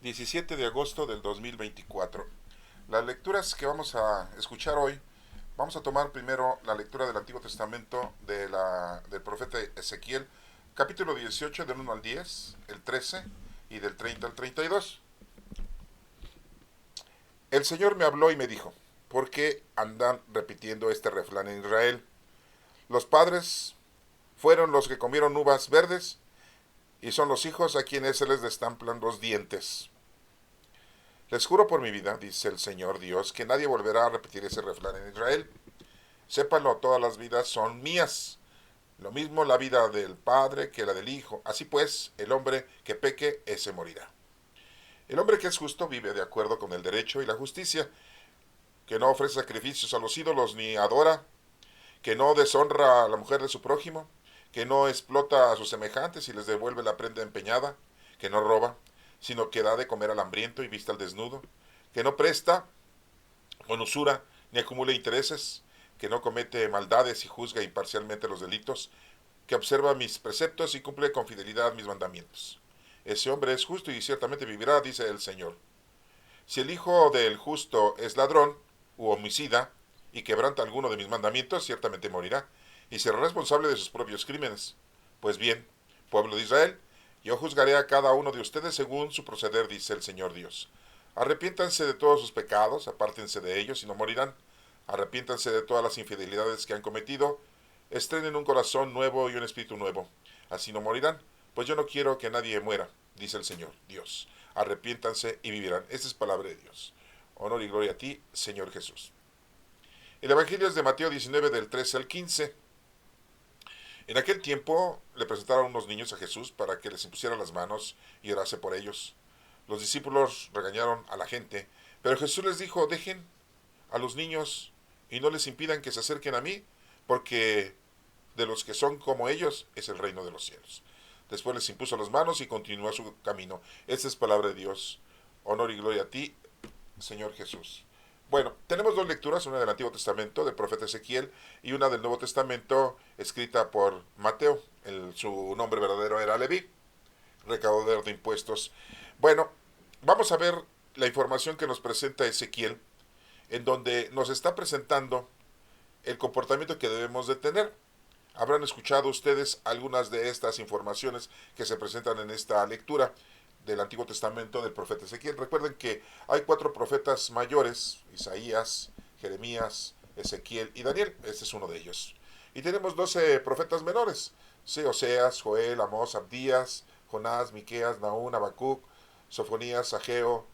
17 de agosto del 2024. Las lecturas que vamos a escuchar hoy, vamos a tomar primero la lectura del Antiguo Testamento del profeta Ezequiel, capítulo 18 del 1 al 10, el 13 y del 30 al 32. El Señor me habló y me dijo, ¿por qué andan repitiendo este refrán en Israel? Los padres fueron los que comieron uvas verdes y son los hijos a quienes se les destamplan los dientes. Les juro por mi vida, dice el Señor Dios, que nadie volverá a repetir ese refrán en Israel. Sépanlo, todas las vidas son mías. Lo mismo la vida del Padre que la del Hijo. Así pues, el hombre que peque, ese morirá. El hombre que es justo vive de acuerdo con el derecho y la justicia, que no ofrece sacrificios a los ídolos ni adora, que no deshonra a la mujer de su prójimo, que no explota a sus semejantes y les devuelve la prenda empeñada, que no roba, sino que da de comer al hambriento y viste al desnudo, que no presta con usura ni acumula intereses, que no comete maldades y juzga imparcialmente los delitos, que observa mis preceptos y cumple con fidelidad mis mandamientos. Ese hombre es justo y ciertamente vivirá, dice el Señor. Si el hijo del justo es ladrón u homicida y quebranta alguno de mis mandamientos, ciertamente morirá y será responsable de sus propios crímenes. Pues bien, pueblo de Israel, yo juzgaré a cada uno de ustedes según su proceder, dice el Señor Dios. Arrepiéntanse de todos sus pecados, apártense de ellos y no morirán. Arrepiéntanse de todas las infidelidades que han cometido, estrenen un corazón nuevo y un espíritu nuevo. Así no morirán, pues yo no quiero que nadie muera, dice el Señor Dios. Arrepiéntanse y vivirán. Esta es palabra de Dios. Honor y gloria a ti, Señor Jesús. El Evangelio es de Mateo 19 del 13 al 15. En aquel tiempo le presentaron unos niños a Jesús para que les impusiera las manos y orase por ellos. Los discípulos regañaron a la gente, pero Jesús les dijo, dejen a los niños y no les impidan que se acerquen a mí, porque de los que son como ellos es el reino de los cielos. Después les impuso las manos y continuó su camino. Esta es palabra de Dios. Honor y gloria a ti, Señor Jesús. Bueno, tenemos dos lecturas, una del Antiguo Testamento, del profeta Ezequiel, y una del Nuevo Testamento, escrita por Mateo. Su nombre verdadero era Leví, recaudador de impuestos. Bueno, vamos a ver la información que nos presenta Ezequiel, en donde nos está presentando el comportamiento que debemos de tener. Habrán escuchado ustedes algunas de estas informaciones que se presentan en esta lectura del Antiguo Testamento del profeta Ezequiel. Recuerden que hay 4 profetas mayores, Isaías, Jeremías, Ezequiel y Daniel. Este es uno de ellos. Y tenemos 12 profetas menores, sí, Oseas, Joel, Amós, Abdías, Jonás, Miqueas, Nahum, Habacuc, Sofonías, Ageo,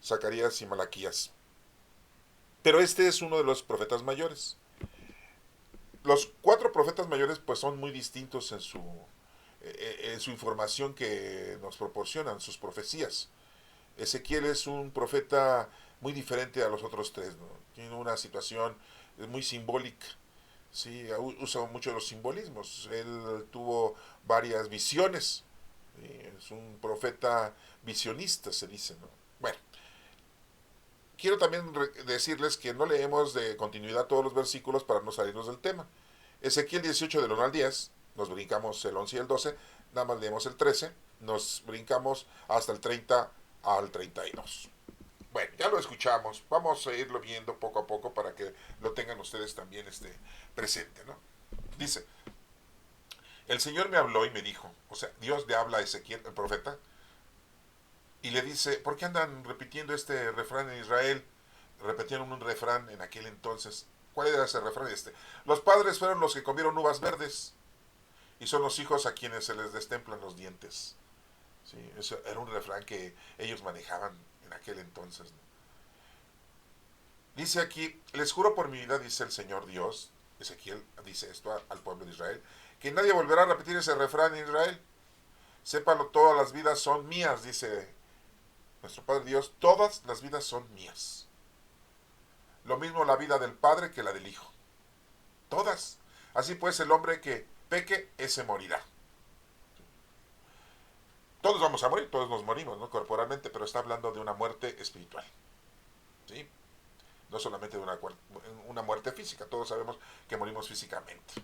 Zacarías y Malaquías. Pero este es uno de los profetas mayores. Los 4 profetas mayores pues son muy distintos en su información que nos proporcionan, sus profecías. Ezequiel es un profeta muy diferente a los otros 3, ¿no? Tiene una situación muy simbólica, ¿sí? Usa mucho los simbolismos. Él tuvo varias visiones, ¿sí? Es un profeta visionista, se dice, ¿no? Bueno, quiero también decirles que no leemos de continuidad todos los versículos para no salirnos del tema. Ezequiel 18 del 1 al 10, nos brincamos el 11 y el 12, nada más leemos el 13, nos brincamos hasta el 30 al 32. Bueno, ya lo escuchamos, vamos a irlo viendo poco a poco para que lo tengan ustedes también presente, ¿no? Dice, el Señor me habló y me dijo, o sea, Dios le habla a Ezequiel, el profeta, y le dice, ¿por qué andan repitiendo este refrán en Israel? Repetían un refrán en aquel entonces. ¿Cuál era ese refrán? Los padres fueron los que comieron uvas verdes y son los hijos a quienes se les destemplan los dientes. Sí, eso era un refrán que ellos manejaban en aquel entonces, ¿no? Dice aquí, les juro por mi vida, dice el Señor Dios, Ezequiel dice esto al pueblo de Israel, que nadie volverá a repetir ese refrán en Israel. Sépalo, todas las vidas son mías, dice nuestro Padre Dios, todas las vidas son mías. Lo mismo la vida del Padre que la del Hijo. Todas. Así pues, el hombre que peque, ese morirá. Todos vamos a morir, todos nos morimos, ¿no? Corporalmente, pero está hablando de una muerte espiritual. ¿Sí? No solamente de una muerte física, todos sabemos que morimos físicamente,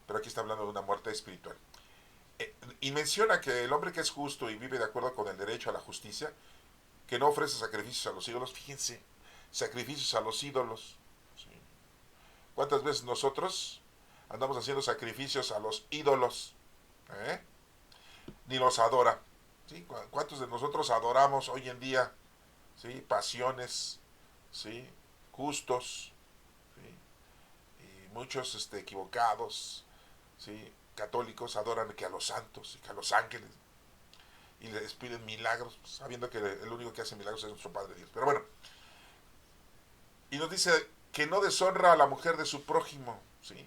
pero aquí está hablando de una muerte espiritual. Y menciona que el hombre que es justo y vive de acuerdo con el derecho a la justicia, que no ofrece sacrificios a los ídolos. Fíjense, sacrificios a los ídolos. ¿Sí? ¿Cuántas veces nosotros andamos haciendo sacrificios a los ídolos? ¿Eh? Ni los adora. ¿Sí? ¿Cuántos de nosotros adoramos hoy en día? ¿Sí? Pasiones, ¿sí? Gustos, ¿sí? Y muchos equivocados, ¿sí? Católicos adoran que a los santos y que a los ángeles y les piden milagros, sabiendo que el único que hace milagros es nuestro Padre Dios. Pero bueno, y nos dice que no deshonra a la mujer de su prójimo, ¿sí?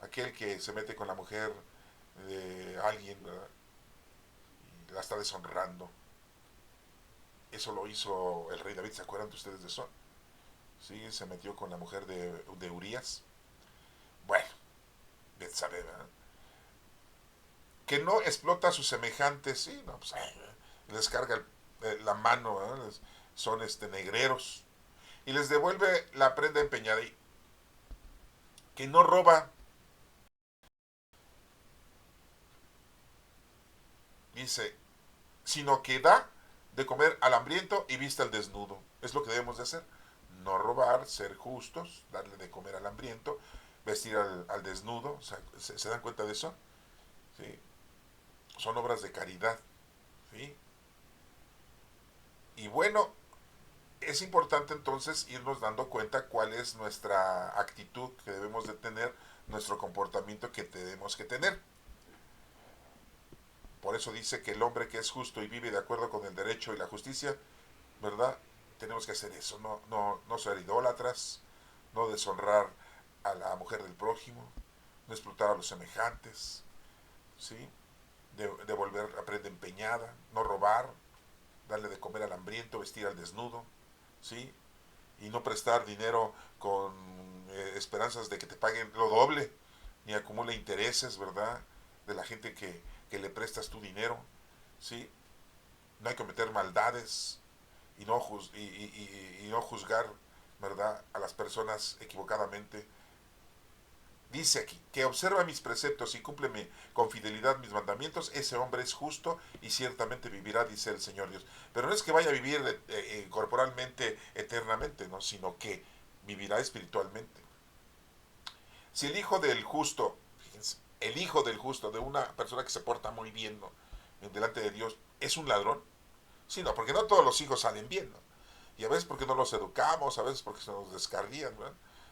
Aquel que se mete con la mujer de alguien, ¿verdad? Y la está deshonrando. Eso lo hizo el rey David, ¿se acuerdan de ustedes de eso? Sí, se metió con la mujer de Urías. Bueno, Betsabé, ¿verdad? Que no explota a sus semejantes, sí, no, pues les carga la mano, ¿verdad? Son negreros, y les devuelve la prenda empeñada, y que no roba, dice, sino que da de comer al hambriento y viste al desnudo. Es lo que debemos de hacer. No robar, ser justos, darle de comer al hambriento, vestir al desnudo. O sea, ¿se dan cuenta de eso? ¿Sí? Son obras de caridad. ¿Sí? Y bueno, es importante entonces irnos dando cuenta cuál es nuestra actitud que debemos de tener, nuestro comportamiento que tenemos que tener. Por eso dice que el hombre que es justo y vive de acuerdo con el derecho y la justicia, ¿verdad? Tenemos que hacer eso, no ser idólatras, no deshonrar a la mujer del prójimo, no explotar a los semejantes, ¿sí? Devolver la prenda empeñada, no robar, darle de comer al hambriento, vestir al desnudo, ¿sí? Y no prestar dinero con esperanzas de que te paguen lo doble, ni acumule intereses, ¿verdad? De la gente que le prestas tu dinero, ¿sí? No hay que cometer maldades y y no juzgar, ¿verdad? A las personas equivocadamente. Dice aquí, que observa mis preceptos y cúmpleme con fidelidad mis mandamientos, ese hombre es justo y ciertamente vivirá, dice el Señor Dios. Pero no es que vaya a vivir corporalmente eternamente, ¿no? Sino que vivirá espiritualmente. Si el hijo del justo, fíjense, el hijo del justo, de una persona que se porta muy bien, ¿no? Delante de Dios, es un ladrón, sí, no, porque no todos los hijos salen bien, ¿no? Y a veces porque no los educamos, a veces porque se nos descarrían, ¿no?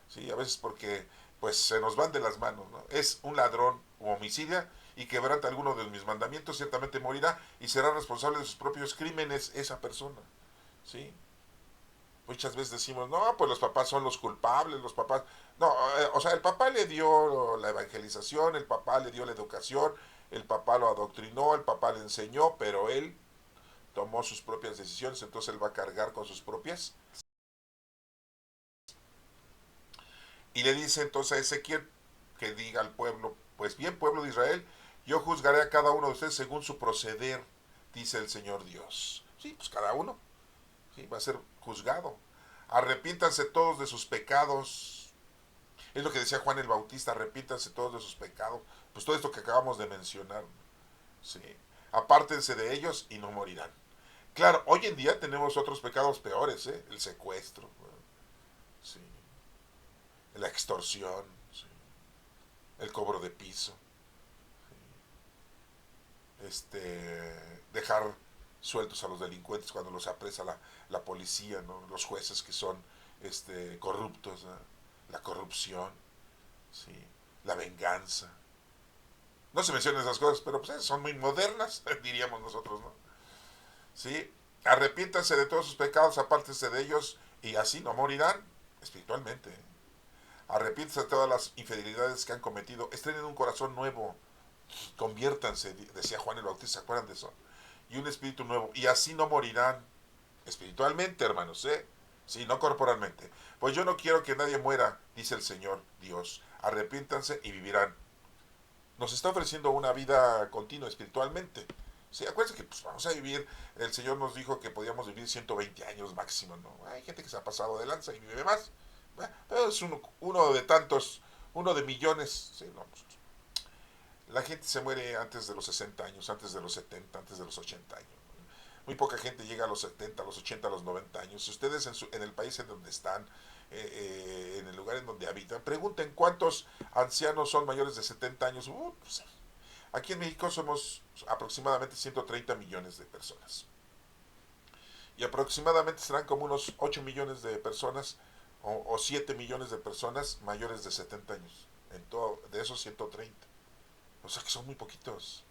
Sí, a veces porque pues se nos van de las manos, ¿no? Es un ladrón o homicida y quebranta alguno de mis mandamientos, ciertamente morirá y será responsable de sus propios crímenes esa persona, ¿sí? Muchas veces decimos, no, pues los papás son los culpables, los papás... No, o sea, el papá le dio la evangelización, el papá le dio la educación, el papá lo adoctrinó, el papá le enseñó, pero él tomó sus propias decisiones, entonces él va a cargar con sus propias. Y le dice entonces a Ezequiel que diga al pueblo, pues bien, pueblo de Israel, yo juzgaré a cada uno de ustedes según su proceder, dice el Señor Dios. Sí, pues cada uno, ¿sí? Va a ser juzgado. Arrepiéntanse todos de sus pecados. Es lo que decía Juan el Bautista, arrepiéntanse todos de sus pecados. Pues todo esto que acabamos de mencionar. ¿Sí? Apártense de ellos y no morirán. Claro, hoy en día tenemos otros pecados peores, ¿eh? El secuestro, ¿sí? La extorsión, ¿sí? El cobro de piso, dejar sueltos a los delincuentes cuando los apresa la policía, ¿no? Los jueces que son corruptos, ¿no? La corrupción, ¿sí? La venganza. No se mencionan esas cosas, pero pues son muy modernas, diríamos nosotros, ¿no? ¿Sí? Arrepiéntanse de todos sus pecados, apártense de ellos y así no morirán espiritualmente. Arrepiéntanse de todas las infidelidades que han cometido. Estrenen un corazón nuevo. Conviértanse, decía Juan el Bautista, ¿se acuerdan de eso? Y un espíritu nuevo. Y así no morirán espiritualmente, hermanos, ¿eh? Sí, no corporalmente. Pues yo no quiero que nadie muera, dice el Señor Dios. Arrepiéntanse y vivirán. Nos está ofreciendo una vida continua espiritualmente. Sí, acuérdense que pues, vamos a vivir, el Señor nos dijo que podíamos vivir 120 años máximo, ¿no? Hay gente que se ha pasado de lanza y vive más. Pero es uno de tantos, uno de millones. Sí, no, pues, la gente se muere antes de los 60 años, antes de los 70, antes de los 80 años. Muy poca gente llega a los 70, a los 80, a los 90 años. Si ustedes en el país en donde están, en el lugar en donde habitan, pregunten cuántos ancianos son mayores de 70 años. Pues, aquí en México somos aproximadamente 130 millones de personas. Y aproximadamente serán como unos 8 millones de personas o 7 millones de personas mayores de 70 años. En todo, de esos 130. O sea que son muy poquitos.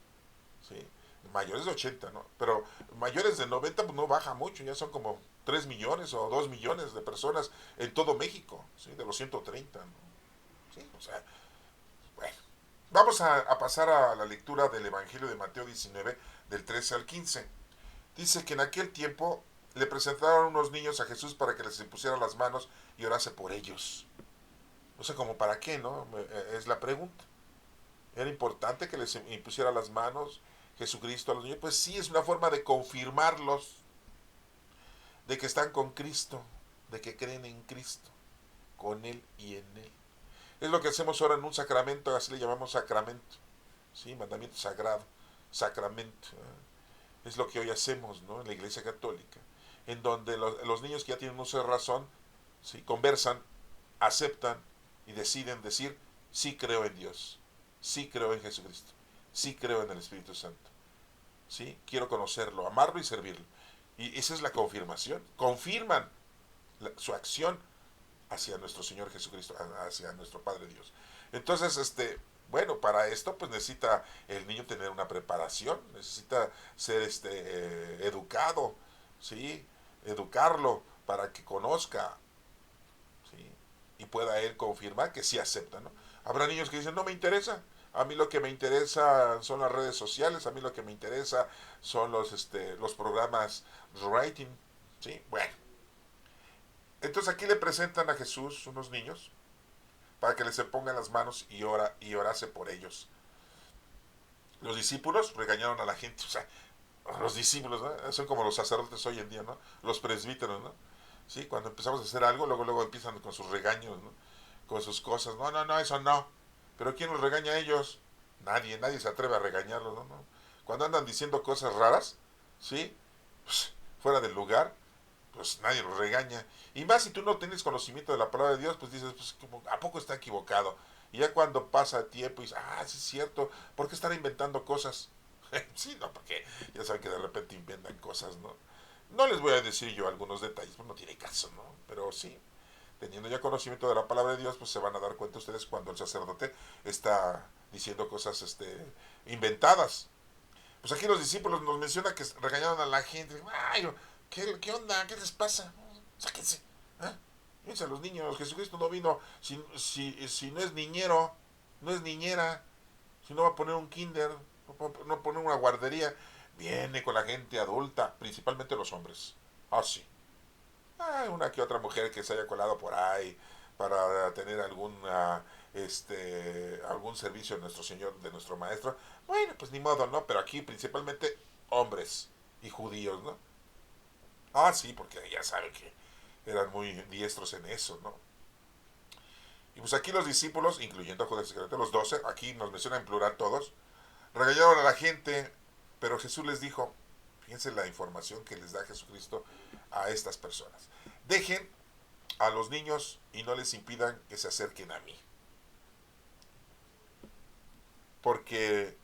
¿Sí? Mayores de 80, ¿no? Pero mayores de 90 pues no baja mucho, ya son como 3 millones o 2 millones de personas en todo México, ¿sí? De los 130, ¿no? ¿Sí? O sea, bueno. Vamos a pasar a la lectura del Evangelio de Mateo 19, del 13 al 15. Dice que en aquel tiempo le presentaron unos niños a Jesús para que les impusiera las manos y orase por ellos. O sea, como para qué, ¿no? Es la pregunta. ¿Era importante que les impusiera las manos Jesucristo a los niños? Pues sí, es una forma de confirmarlos, de que están con Cristo, de que creen en Cristo, con Él y en Él. Es lo que hacemos ahora en un sacramento, así le llamamos sacramento, ¿sí? Mandamiento sagrado, sacramento. Es lo que hoy hacemos, ¿no? En la Iglesia Católica, en donde los niños que ya tienen uso de razón, ¿sí? Conversan, aceptan y deciden decir, sí creo en Dios, sí creo en Jesucristo, sí creo en el Espíritu Santo, sí quiero conocerlo, amarlo y servirlo. Y esa es la confirmación. Confirman su acción hacia nuestro Señor Jesucristo, hacia nuestro Padre Dios. Entonces, bueno, para esto pues necesita el niño tener una preparación, necesita ser educado, ¿sí? Educarlo para que conozca, ¿sí? Y pueda él confirmar que sí acepta, ¿no? Habrá niños que dicen, no me interesa, a mí lo que me interesa son las redes sociales, a mí lo que me interesa son los programas rating, ¿sí? Bueno, entonces aquí le presentan a Jesús unos niños para que les se pongan las manos y orase por ellos. Los discípulos regañaron a la gente, o sea, los discípulos, ¿no? Son como los sacerdotes hoy en día, ¿no? Los presbíteros, ¿no? Sí, cuando empezamos a hacer algo, luego empiezan con sus regaños, ¿no? Con sus cosas, no, eso no. Pero ¿quién los regaña a ellos? Nadie se atreve a regañarlos, ¿no? Cuando andan diciendo cosas raras, ¿sí? Pues, fuera del lugar, pues nadie los regaña. Y más si tú no tienes conocimiento de la palabra de Dios, pues dices, pues como, ¿a poco está equivocado? Y ya cuando pasa tiempo y dices, sí es cierto, ¿por qué estar inventando cosas? Sí, no, porque ya saben que de repente inventan cosas, ¿no? No les voy a decir yo algunos detalles, pues no tiene caso, ¿no? Pero sí, teniendo ya conocimiento de la palabra de Dios, pues se van a dar cuenta ustedes cuando el sacerdote está diciendo cosas inventadas. Pues aquí los discípulos nos mencionan que regañaron a la gente. Ay, ¿qué onda? ¿Qué les pasa? Sáquense. ¿Eh? Fíjense a los niños. Jesucristo no vino si no es niñero, no es niñera, si no va a poner un kinder, no va a poner una guardería. Viene con la gente adulta, principalmente los hombres. Ah, sí. Una que otra mujer que se haya colado por ahí para tener algún servicio de nuestro Señor, de nuestro Maestro. Bueno, pues ni modo, ¿no? Pero aquí principalmente hombres y judíos, ¿no? Sí, porque ya saben que eran muy diestros en eso, ¿no? Y pues aquí los discípulos, incluyendo a Judas Iscariote, los 12, aquí nos mencionan en plural todos, regañaron a la gente, pero Jesús les dijo, fíjense la información que les da Jesucristo a estas personas. Dejen a los niños y no les impidan que se acerquen a mí. Porque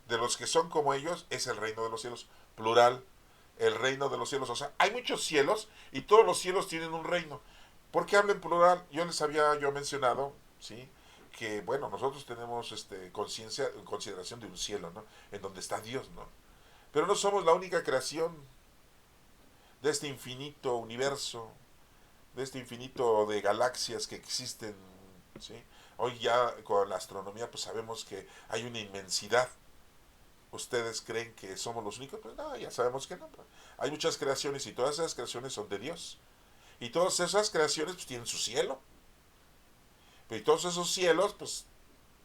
de los que son como ellos es el reino de los cielos. Plural, el reino de los cielos. O sea, hay muchos cielos y todos los cielos tienen un reino. ¿Por qué hablo en plural? Yo les había mencionado, ¿sí? Que, bueno, nosotros tenemos conciencia, consideración de un cielo, ¿no? En donde está Dios, ¿no? Pero no somos la única creación de este infinito universo, de este infinito de galaxias que existen, ¿sí? Hoy ya con la astronomía pues sabemos que hay una inmensidad. ¿Ustedes creen que somos los únicos? Pues no, ya sabemos que no. Hay muchas creaciones y todas esas creaciones son de Dios. Y todas esas creaciones pues tienen su cielo. Pero y todos esos cielos pues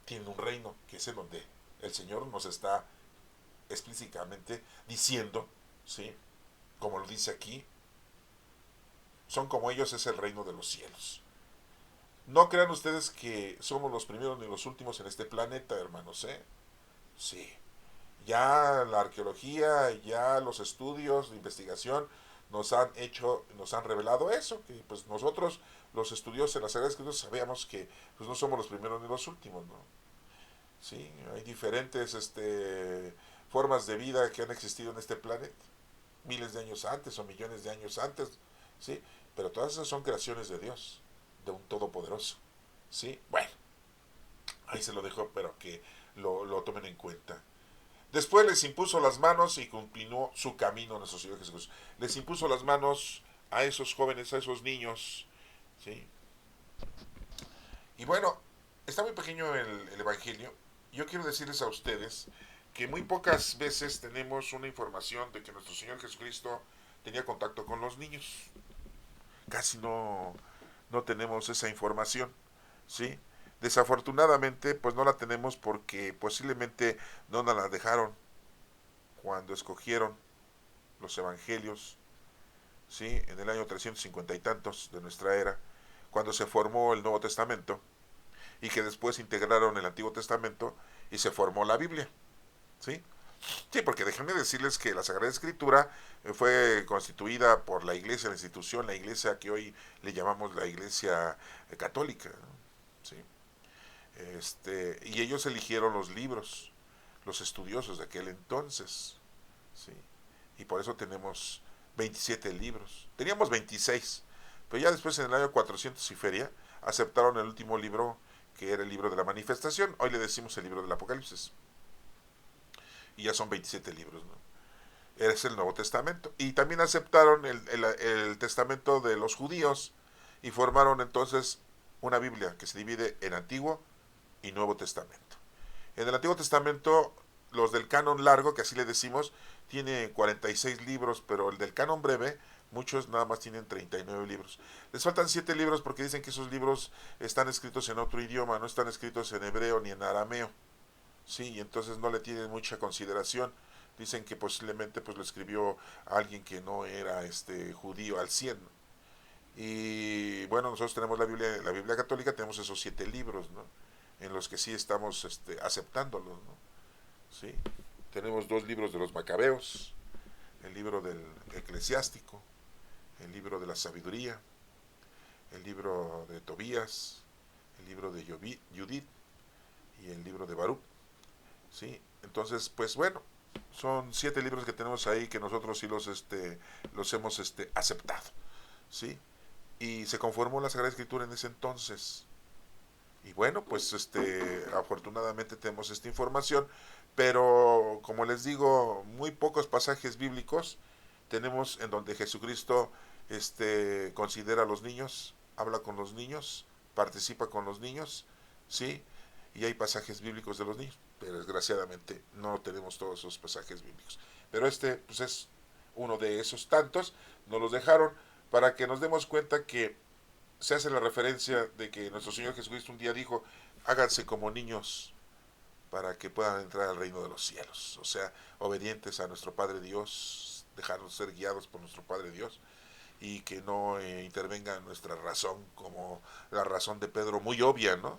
tienen un reino, que es en donde el Señor nos está explícitamente diciendo, ¿sí? Como lo dice aquí, son como ellos, es el reino de los cielos. No crean ustedes que somos los primeros ni los últimos en este planeta, hermanos, ¿eh? Sí. Ya la arqueología, ya los estudios de investigación nos han revelado eso, que pues nosotros, los estudiosos en las Sagradas Escrituras, sabíamos que pues no somos los primeros ni los últimos, ¿no? Sí, hay diferentes formas de vida que han existido en este planeta, miles de años antes o millones de años antes, ¿sí? Pero todas esas son creaciones de Dios, de un todopoderoso, ¿sí? Bueno, ahí se lo dejo, pero que lo tomen en cuenta. Después les impuso las manos y continuó su camino nuestro Señor Jesús. Les impuso las manos a esos jóvenes, a esos niños, ¿sí? Y bueno, está muy pequeño el Evangelio. Yo quiero decirles a ustedes que muy pocas veces tenemos una información de que nuestro Señor Jesucristo tenía contacto con los niños. Casi no tenemos esa información, ¿sí? Desafortunadamente, pues no la tenemos porque posiblemente no nos la dejaron cuando escogieron los evangelios, ¿sí? En el año 350 y tantos de nuestra era, cuando se formó el Nuevo Testamento y que después integraron el Antiguo Testamento y se formó la Biblia, ¿sí? Sí, porque déjenme decirles que la Sagrada Escritura fue constituida por la iglesia, la institución, la iglesia que hoy le llamamos la iglesia católica, ¿no? ¿Sí? Y ellos eligieron los libros, los estudiosos de aquel entonces, ¿sí? Y por eso tenemos 27 libros. Teníamos 26, pero ya después en el año 400 y feria aceptaron el último libro, que era el libro de la manifestación. Hoy le decimos el libro del Apocalipsis. Y ya son 27 libros, ¿no? Es el Nuevo Testamento. Y también aceptaron el testamento de los judíos y formaron entonces una Biblia que se divide en Antiguo y Nuevo Testamento. En el Antiguo Testamento, los del canon largo, que así le decimos, tiene 46 libros, pero el del canon breve, muchos nada más tienen 39 libros. Les faltan 7 libros porque dicen que esos libros están escritos en otro idioma, no están escritos en hebreo ni en arameo. Sí, y entonces no le tienen mucha consideración. Dicen que posiblemente pues lo escribió alguien que no era judío al 100. Y bueno, nosotros tenemos la Biblia católica, tenemos esos 7 libros, ¿no? En los que sí estamos aceptándolos, ¿no? Sí. Tenemos 2 libros de los Macabeos, el libro del Eclesiástico, el libro de la Sabiduría, el libro de Tobías, el libro de Judith y el libro de Baruch. ¿Sí? Entonces, pues bueno, son 7 libros que tenemos ahí que nosotros sí los hemos aceptado, ¿sí? Y se conformó la Sagrada Escritura en ese entonces. Y bueno, pues afortunadamente tenemos esta información, pero como les digo, muy pocos pasajes bíblicos tenemos en donde Jesucristo considera a los niños, habla con los niños, participa con los niños, ¿sí? Y hay pasajes bíblicos de los niños, pero desgraciadamente no tenemos todos esos pasajes bíblicos. Pero pues es uno de esos tantos, nos los dejaron para que nos demos cuenta que se hace la referencia de que nuestro Señor Jesucristo un día dijo, háganse como niños para que puedan entrar al reino de los cielos. O sea, obedientes a nuestro Padre Dios, dejarnos ser guiados por nuestro Padre Dios y que no intervenga nuestra razón como la razón de Pedro, muy obvia, ¿no?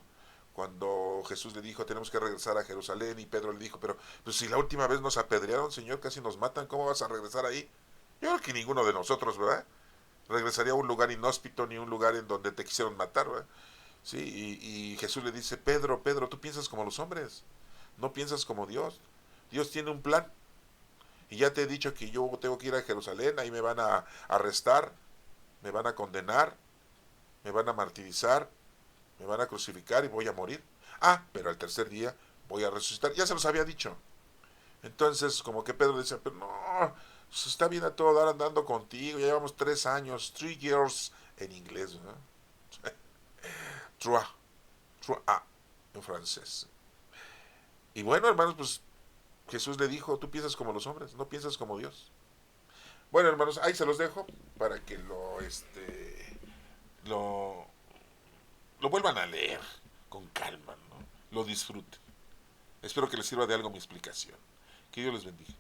Cuando Jesús le dijo, tenemos que regresar a Jerusalén, y Pedro le dijo, pero pues si la última vez nos apedrearon, Señor, casi nos matan, ¿cómo vas a regresar ahí? Yo creo que ninguno de nosotros, ¿verdad? Regresaría a un lugar inhóspito ni un lugar en donde te quisieron matar, ¿verdad? Sí, y Jesús le dice, Pedro, Pedro, tú piensas como los hombres, no piensas como Dios. Dios tiene un plan. Y ya te he dicho que yo tengo que ir a Jerusalén, ahí me van a arrestar, me van a condenar, me van a martirizar, me van a crucificar y voy a morir. Ah, pero al tercer día voy a resucitar. Ya se los había dicho. Entonces, como que Pedro decía, pero no, se está bien a todo dar andando contigo, ya llevamos 3 años, 3 years en inglés, ¿no? Trois, trois, en francés. Y bueno, hermanos, pues Jesús le dijo, tú piensas como los hombres, no piensas como Dios. Bueno, hermanos, ahí se los dejo para que lo, lo vuelvan a leer con calma, ¿no? Lo disfruten. Espero que les sirva de algo mi explicación. Que Dios les bendiga.